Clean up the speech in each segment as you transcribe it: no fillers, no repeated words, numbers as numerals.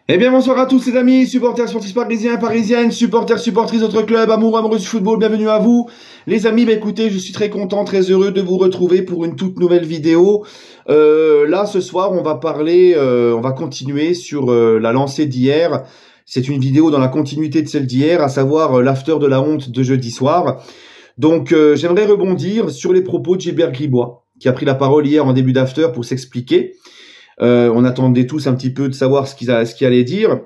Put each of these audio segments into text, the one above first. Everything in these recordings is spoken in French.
Eh bien, bonsoir à tous les amis, supporters sportifs parisiens, parisiennes, supporters, supportrices d'autres clubs, amoureux du football, bienvenue à vous. Les amis, écoutez, je suis très content, très heureux de vous retrouver pour une toute nouvelle vidéo. Là, ce soir, on va parler, on va continuer sur la lancée d'hier. C'est une vidéo dans la continuité de celle d'hier, à savoir l'after de la honte de jeudi soir. Donc, j'aimerais rebondir sur les propos de Gilbert Bribois, qui a pris la parole hier en début d'after pour s'expliquer. On attendait tous un petit peu de savoir ce qu'il allait dire.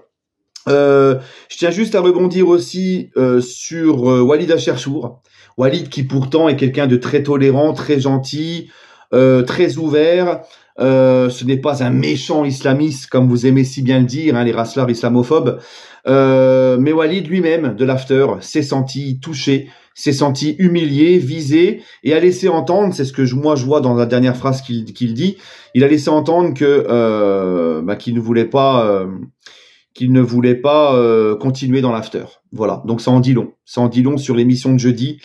Je tiens juste à rebondir aussi sur Walid Acharchour. Walid qui pourtant est quelqu'un de très tolérant, très gentil, très ouvert. Ce n'est pas un méchant islamiste comme vous aimez si bien le dire, hein, les raslards islamophobes. Mais Walid lui-même de l'after s'est senti touché, s'est senti humilié, visé et a laissé entendre, c'est ce que moi je vois dans la dernière phrase qu'il dit, il a laissé entendre que qu'il ne voulait pas continuer dans l'after. Voilà, donc ça en dit long sur l'émission de jeudi.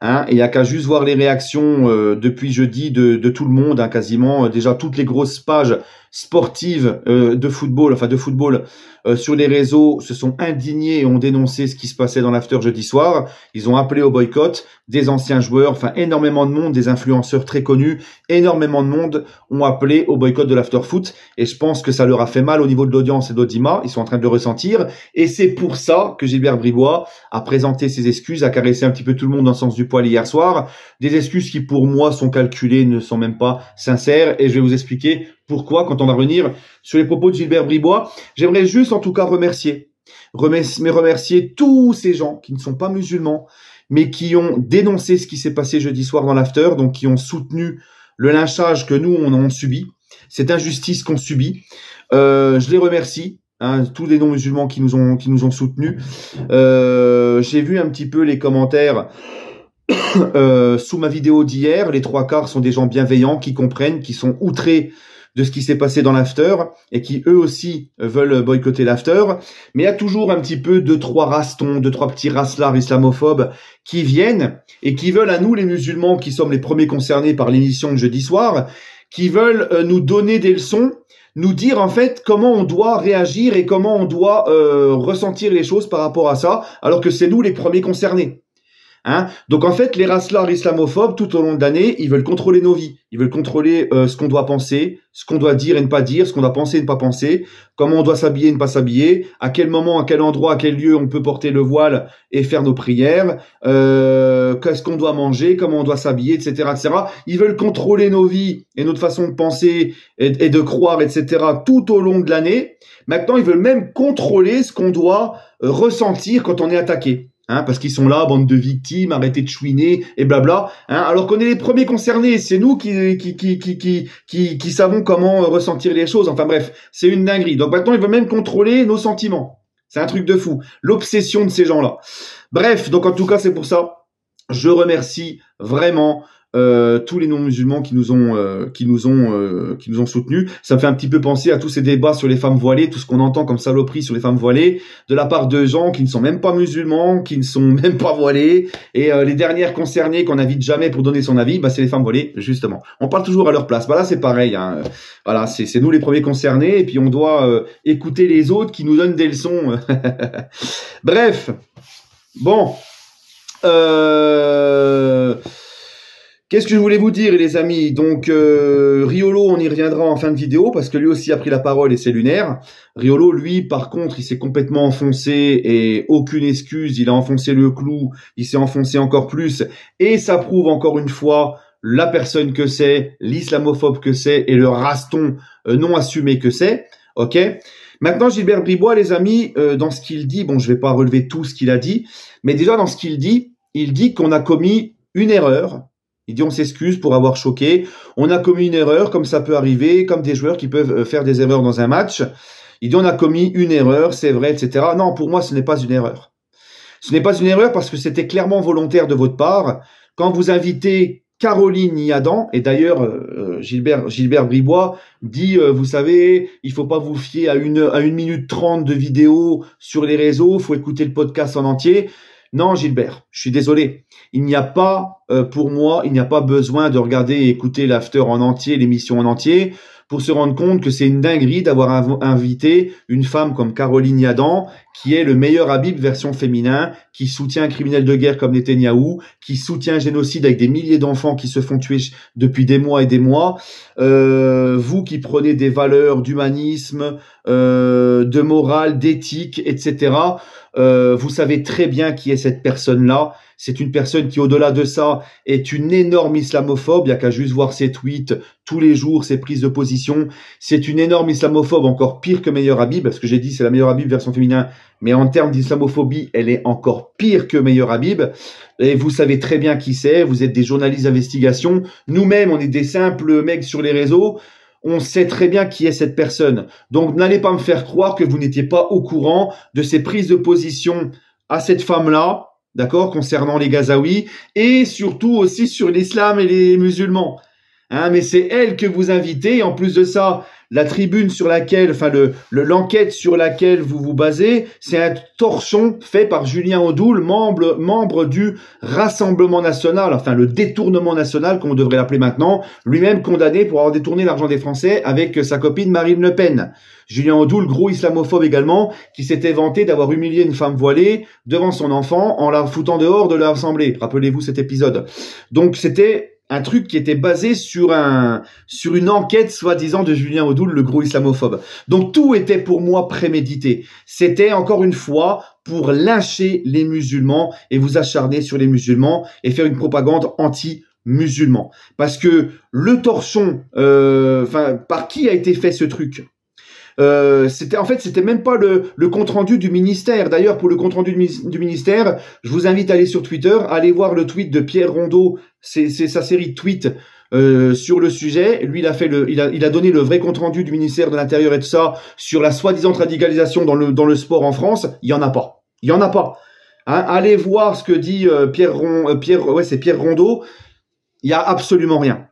Hein, et il n'y a qu'à juste voir les réactions depuis jeudi de tout le monde, hein, quasiment. Déjà, toutes les grosses pages sportives de football sur les réseaux se sont indignées et ont dénoncé ce qui se passait dans l'after jeudi soir. Ils ont appelé au boycott, des anciens joueurs, enfin énormément de monde, des influenceurs très connus, énormément de monde ont appelé au boycott de l'after foot. Et je pense que ça leur a fait mal au niveau de l'audience et d'Audimat. Ils sont en train de le ressentir. Et c'est pour ça que Gilbert Bribois a présenté ses excuses, a caressé un petit peu tout le monde dans le sens du poil hier soir. Des excuses qui pour moi sont calculées, ne sont même pas sincères. Et je vais vous expliquer pourquoi quand on va revenir sur les propos de Gilbert Bribois. J'aimerais juste en tout cas remercier tous ces gens qui ne sont pas musulmans, mais qui ont dénoncé ce qui s'est passé jeudi soir dans l'after, donc qui ont soutenu le lynchage que nous, on a subi, cette injustice qu'on subit. Je les remercie. Hein, tous les non-musulmans qui nous ont soutenus. J'ai vu un petit peu les commentaires sous ma vidéo d'hier. Les trois quarts sont des gens bienveillants qui comprennent, qui sont outrés de ce qui s'est passé dans l'after et qui eux aussi veulent boycotter l'after. Mais il y a toujours un petit peu deux, trois petits raslards islamophobes qui viennent et qui veulent à nous les musulmans qui sommes les premiers concernés par l'émission de jeudi soir, qui veulent nous donner des leçons, nous dire en fait comment on doit réagir et comment on doit ressentir les choses par rapport à ça, alors que c'est nous les premiers concernés. Hein, donc en fait, les raslards islamophobes, tout au long de l'année, ils veulent contrôler nos vies. Ils veulent contrôler ce qu'on doit penser, ce qu'on doit dire et ne pas dire, ce qu'on doit penser et ne pas penser, comment on doit s'habiller et ne pas s'habiller, à quel moment, à quel endroit, à quel lieu on peut porter le voile et faire nos prières, qu'est-ce qu'on doit manger, comment on doit s'habiller, etc., etc. Ils veulent contrôler nos vies et notre façon de penser et de croire, etc., tout au long de l'année. Maintenant, ils veulent même contrôler ce qu'on doit ressentir quand on est attaqué. Hein, parce qu'ils sont là, bande de victimes, arrêtez de chouiner et blabla. Hein, alors qu'on est les premiers concernés, c'est nous qui savons comment ressentir les choses. Enfin bref, c'est une dinguerie. Donc maintenant, ils veulent même contrôler nos sentiments. C'est un truc de fou. L'obsession de ces gens-là. Bref, donc en tout cas, c'est pour ça. Je remercie vraiment tous les non-musulmans qui nous ont soutenus. Ça me fait un petit peu penser à tous ces débats sur les femmes voilées, tout ce qu'on entend comme saloperie sur les femmes voilées, de la part de gens qui ne sont même pas musulmans, qui ne sont même pas voilés. Et les dernières concernées qu'on n'invite jamais pour donner son avis, bah c'est les femmes voilées, justement. On parle toujours à leur place. Bah là c'est pareil. Hein. Voilà, c'est nous les premiers concernés, et puis on doit écouter les autres qui nous donnent des leçons. Bref, bon. Qu'est-ce que je voulais vous dire, les amis? Donc, Riolo, on y reviendra en fin de vidéo, parce que lui aussi a pris la parole et c'est lunaire. Riolo, lui, par contre, il s'est complètement enfoncé et aucune excuse. Il a enfoncé le clou, il s'est enfoncé encore plus. Et ça prouve encore une fois la personne que c'est, l'islamophobe que c'est et le raston non assumé que c'est. Ok? Maintenant, Gilbert Bribois, les amis, dans ce qu'il dit, bon, je vais pas relever tout ce qu'il a dit, mais déjà dans ce qu'il dit, il dit qu'on a commis une erreur. Il dit on s'excuse pour avoir choqué. On a commis une erreur, comme ça peut arriver, comme des joueurs qui peuvent faire des erreurs dans un match. Il dit on a commis une erreur, c'est vrai, etc. Non, pour moi, ce n'est pas une erreur. Ce n'est pas une erreur parce que c'était clairement volontaire de votre part. Quand vous invitez Caroline Niadan, et d'ailleurs Gilbert Bribois dit, vous savez, il faut pas vous fier à une minute 30 de vidéo sur les réseaux, faut écouter le podcast en entier. Non, Gilbert, je suis désolé. Il n'y a pas, pour moi, il n'y a pas besoin de regarder et écouter l'after en entier, l'émission en entier. pour se rendre compte que c'est une dinguerie d'avoir invité une femme comme Caroline Yadan, qui est le meilleur Habib version féminin, qui soutient un criminel de guerre comme Netanyahou, qui soutient un génocide avec des milliers d'enfants qui se font tuer depuis des mois et des mois. Vous qui prenez des valeurs d'humanisme, de morale, d'éthique, etc., vous savez très bien qui est cette personne-là. C'est une personne qui, au-delà de ça, est une énorme islamophobe. Il n'y a qu'à juste voir ses tweets tous les jours, ses prises de position. C'est une énorme islamophobe, encore pire que Meilleur Habib, parce que j'ai dit c'est la Meilleure Habib version féminin, mais en termes d'islamophobie, elle est encore pire que Meilleur Habib. Et vous savez très bien qui c'est. Vous êtes des journalistes d'investigation. Nous-mêmes, on est des simples mecs sur les réseaux. On sait très bien qui est cette personne. Donc, n'allez pas me faire croire que vous n'étiez pas au courant de ces prises de position à cette femme-là, d'accord, concernant les Gazaouis, et surtout aussi sur l'islam et les musulmans. Hein, mais c'est elle que vous invitez. En plus de ça, la tribune sur laquelle, enfin l'enquête sur laquelle vous vous basez, c'est un torchon fait par Julien Audoul, membre du Rassemblement National, enfin le détournement national, comme on devrait l'appeler maintenant, lui-même condamné pour avoir détourné l'argent des Français avec sa copine Marine Le Pen. Julien Audoul, gros islamophobe également, qui s'était vanté d'avoir humilié une femme voilée devant son enfant en la foutant dehors de l'Assemblée. Rappelez-vous cet épisode. Donc c'était un truc qui était basé sur une enquête soi-disant de Julien Audoul, le gros islamophobe. Donc tout était pour moi prémédité. C'était encore une fois pour lyncher les musulmans et vous acharner sur les musulmans et faire une propagande anti-musulman. Parce que le torchon, par qui a été fait ce truc ? C'était même pas le compte rendu du ministère. D'ailleurs, pour le compte rendu du ministère, je vous invite à aller sur Twitter, aller voir le tweet de Pierre Rondeau. C'est sa série de tweets sur le sujet. Lui, il a donné le vrai compte rendu du ministère de l'Intérieur et tout ça sur la soi-disant radicalisation dans le sport en France. Il y en a pas. Il y en a pas. Hein, allez voir ce que dit Pierre Rondeau. Il y a absolument rien.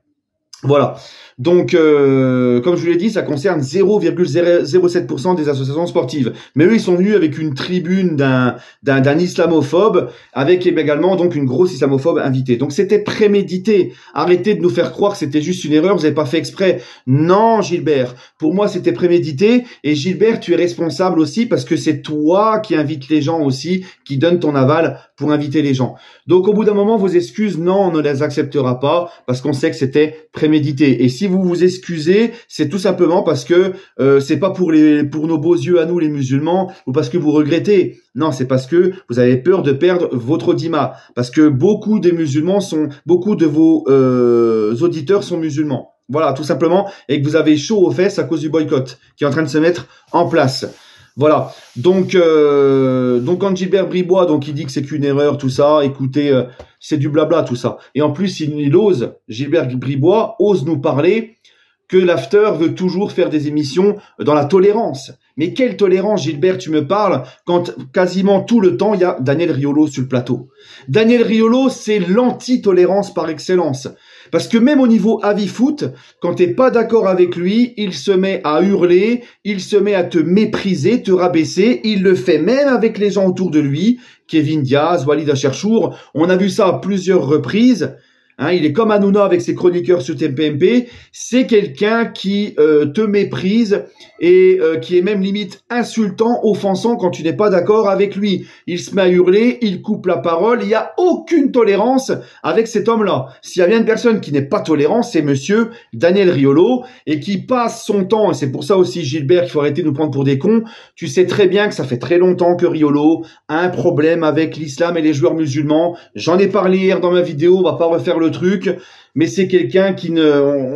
Voilà. Donc, comme je vous l'ai dit, ça concerne 0,07% des associations sportives. Mais eux, ils sont venus avec une tribune d'un islamophobe, avec également donc une grosse islamophobe invitée. Donc, c'était prémédité. Arrêtez de nous faire croire que c'était juste une erreur, vous n'avez pas fait exprès. Non, Gilbert. Pour moi, c'était prémédité. Et Gilbert, tu es responsable aussi parce que c'est toi qui invites les gens aussi, qui donne ton aval pour inviter les gens. Donc, au bout d'un moment, vos excuses, non, on ne les acceptera pas parce qu'on sait que c'était prémédité. Et si vous vous excusez, c'est tout simplement parce que c'est pas pour nos beaux yeux à nous les musulmans ou parce que vous regrettez. Non, c'est parce que vous avez peur de perdre votre audimat. Parce que beaucoup de vos auditeurs sont musulmans. Voilà, tout simplement, et que vous avez chaud aux fesses à cause du boycott qui est en train de se mettre en place. Voilà. Donc quand Gilbert Bribois, donc il dit que c'est qu'une erreur, tout ça, écoutez, c'est du blabla, tout ça. Et en plus, Gilbert Bribois ose nous parler que l'After veut toujours faire des émissions dans la tolérance. Mais quelle tolérance, Gilbert, tu me parles, quand quasiment tout le temps, il y a Daniel Riolo sur le plateau. Daniel Riolo, c'est l'anti-tolérance par excellence. Parce que même au niveau avis-foot, quand t'es pas d'accord avec lui, il se met à hurler, il se met à te mépriser, te rabaisser, il le fait même avec les gens autour de lui, Kevin Diaz, Walid Acharchour, on a vu ça à plusieurs reprises. Hein, il est comme Hanouna avec ses chroniqueurs sur TPMP, c'est quelqu'un qui te méprise et qui est même limite insultant, offensant quand tu n'es pas d'accord avec lui. Il se met à hurler, il coupe la parole, il n'y a aucune tolérance avec cet homme-là. S'il y a bien une personne qui n'est pas tolérante, c'est monsieur Daniel Riolo et qui passe son temps, et c'est pour ça aussi Gilbert qu'il faut arrêter de nous prendre pour des cons, tu sais très bien que ça fait très longtemps que Riolo a un problème avec l'islam et les joueurs musulmans. J'en ai parlé hier dans ma vidéo, on va pas refaire le truc, mais c'est quelqu'un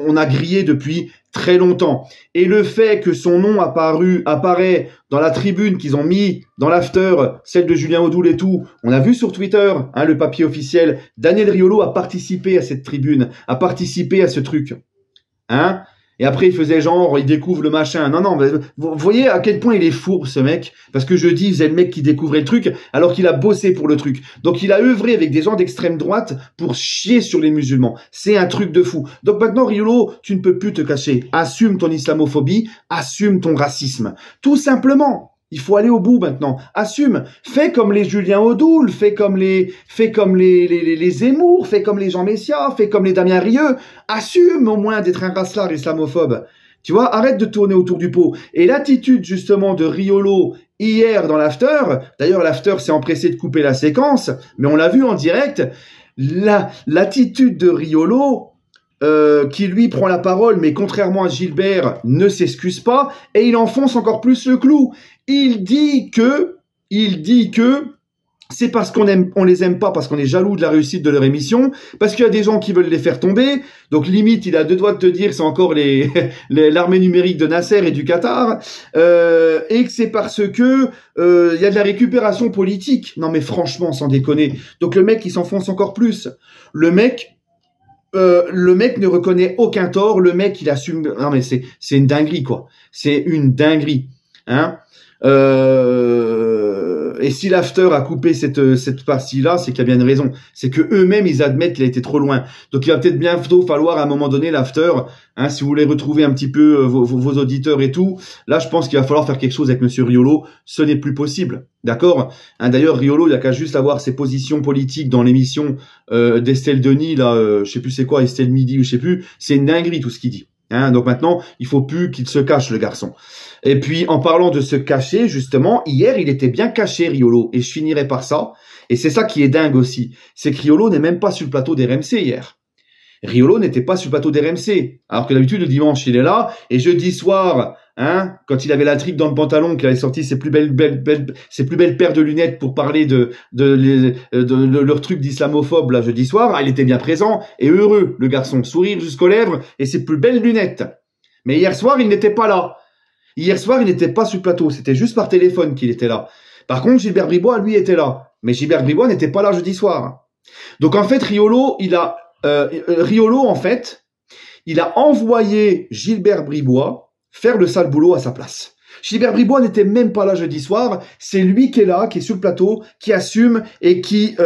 on a grillé depuis très longtemps. Et le fait que son nom apparaît dans la tribune qu'ils ont mis dans l'after, celle de Julien Audoul et tout, on a vu sur Twitter, hein, le papier officiel, Daniel Riolo a participé à cette tribune, a participé à ce truc. Hein? Et après, il faisait genre, il découvre le machin. Non, vous voyez à quel point il est fourbe, ce mec. Parce que jeudi, il faisait le mec qui découvrait le truc, alors qu'il a bossé pour le truc. Donc, il a œuvré avec des gens d'extrême droite pour chier sur les musulmans. C'est un truc de fou. Donc maintenant, Riolo, tu ne peux plus te cacher. Assume ton islamophobie, assume ton racisme. Tout simplement. Il faut aller au bout maintenant. Assume. Fais comme les Julien Audoul, fais comme les Zemmour, fais comme les Jean Messia, fais comme les Damien Rieu. Assume au moins d'être un racelard islamophobe. Tu vois, arrête de tourner autour du pot. Et l'attitude justement de Riolo hier dans l'after, d'ailleurs l'after s'est empressé de couper la séquence, mais on l'a vu en direct, l'attitude de Riolo, qui lui prend la parole, mais contrairement à Gilbert, ne s'excuse pas, et il enfonce encore plus le clou. Il dit que c'est parce on les aime pas, parce qu'on est jaloux de la réussite de leur émission, parce qu'il y a des gens qui veulent les faire tomber. Donc limite, il a deux doigts de te dire, c'est encore l'armée numérique de Nasser et du Qatar, et que c'est parce que il y a de la récupération politique. Non mais franchement, sans déconner. Donc le mec, il s'enfonce encore plus. Le mec ne reconnaît aucun tort. Le mec, il assume. Non mais c'est une dinguerie quoi. C'est une dinguerie, hein. Et si l'after a coupé cette partie-là, c'est qu'il y a bien une raison. C'est que eux-mêmes, ils admettent qu'il a été trop loin. Donc il va peut-être bientôt falloir à un moment donné l'after, hein, si vous voulez retrouver un petit peu vos auditeurs et tout. Là, je pense qu'il va falloir faire quelque chose avec Monsieur Riolo. Ce n'est plus possible, d'accord, hein. D'ailleurs, Riolo, il a qu'à juste avoir ses positions politiques dans l'émission d'Estelle Denis, là, je sais plus c'est quoi, Estelle Midi ou je sais plus. C'est une dinguerie tout ce qu'il dit. Hein, donc maintenant, il faut plus qu'il se cache, le garçon. Et puis, en parlant de se cacher, justement, hier, il était bien caché, Riolo. Et je finirai par ça. Et c'est ça qui est dingue aussi. C'est que Riolo n'est même pas sur le plateau d'RMC hier. Riolo n'était pas sur le plateau d'RMC. Alors que d'habitude, le dimanche, il est là. Et jeudi soir, hein, quand il avait la trique dans le pantalon, qu'il avait sorti ses plus belles paires de lunettes pour parler de leur truc d'islamophobe, là, jeudi soir, il était bien présent et heureux, le garçon. Sourire jusqu'aux lèvres et ses plus belles lunettes. Mais hier soir, il n'était pas là. Hier soir, il n'était pas sur le plateau. C'était juste par téléphone qu'il était là. Par contre, Gilbert Bribois, lui, était là. Mais Gilbert Bribois n'était pas là jeudi soir. Donc, en fait, Riolo, en fait, il a envoyé Gilbert Bribois faire le sale boulot à sa place. Gilbert Bribois n'était même pas là jeudi soir. C'est lui qui est là, qui est sur le plateau, qui assume et qui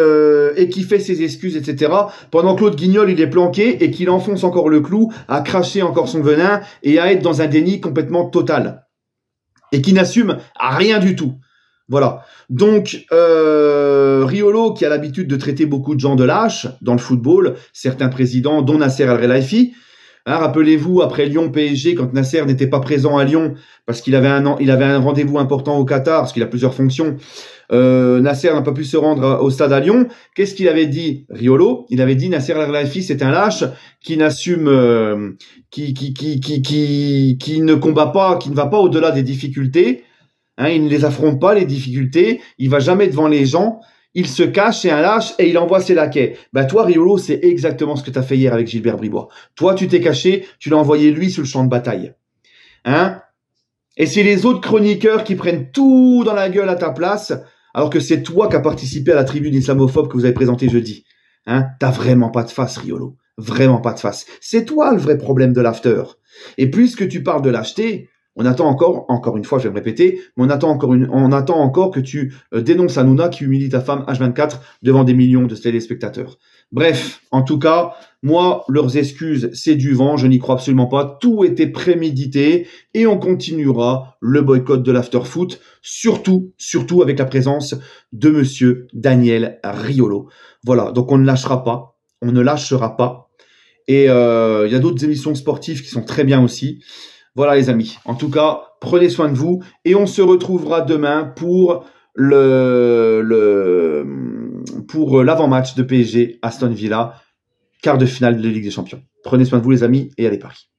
fait ses excuses, etc. Pendant que l'autre guignol, il est planqué et qu'il enfonce encore le clou, à cracher encore son venin et à être dans un déni complètement total. Et qui n'assume rien du tout. Voilà. Donc, Riolo, qui a l'habitude de traiter beaucoup de gens de lâches dans le football, certains présidents, dont Nasser Al-Khelaifi. Hein, rappelez-vous, après Lyon-PSG, quand Nasser n'était pas présent à Lyon, parce qu'il avait un rendez-vous important au Qatar, parce qu'il a plusieurs fonctions, Nasser n'a pas pu se rendre au stade à Lyon. Qu'est-ce qu'il avait dit, Riolo? Il avait dit, Nasser Al-Khelaifi, c'est un lâche qui n'assume, qui ne combat pas, qui ne va pas au-delà des difficultés. Hein, il ne les affronte pas, les difficultés. Il va jamais devant les gens. Il se cache, c'est un lâche et il envoie ses laquais. Bah toi, Riolo, c'est exactement ce que tu as fait hier avec Gilbert Bribois. Toi, tu t'es caché, tu l'as envoyé lui sur le champ de bataille. Hein? Et c'est les autres chroniqueurs qui prennent tout dans la gueule à ta place, alors que c'est toi qui as participé à la tribune islamophobe que vous avez présentée jeudi. Hein? T'as vraiment pas de face, Riolo. Vraiment pas de face. C'est toi le vrai problème de l'after. Et puisque tu parles de lâcheté, on attend encore une fois, je vais me répéter, mais on attend encore que tu dénonces Hanouna qui humilie ta femme H24 devant des millions de téléspectateurs. Bref, en tout cas, moi, leurs excuses, c'est du vent, je n'y crois absolument pas. Tout était prémédité et on continuera le boycott de l'after-foot, surtout avec la présence de monsieur Daniel Riolo. Voilà, donc on ne lâchera pas, on ne lâchera pas. Et il y a d'autres émissions sportives qui sont très bien aussi. Voilà les amis, en tout cas, prenez soin de vous et on se retrouvera demain pour l'avant-match de PSG Aston Villa, quart de finale de Ligue des Champions. Prenez soin de vous les amis et allez Paris.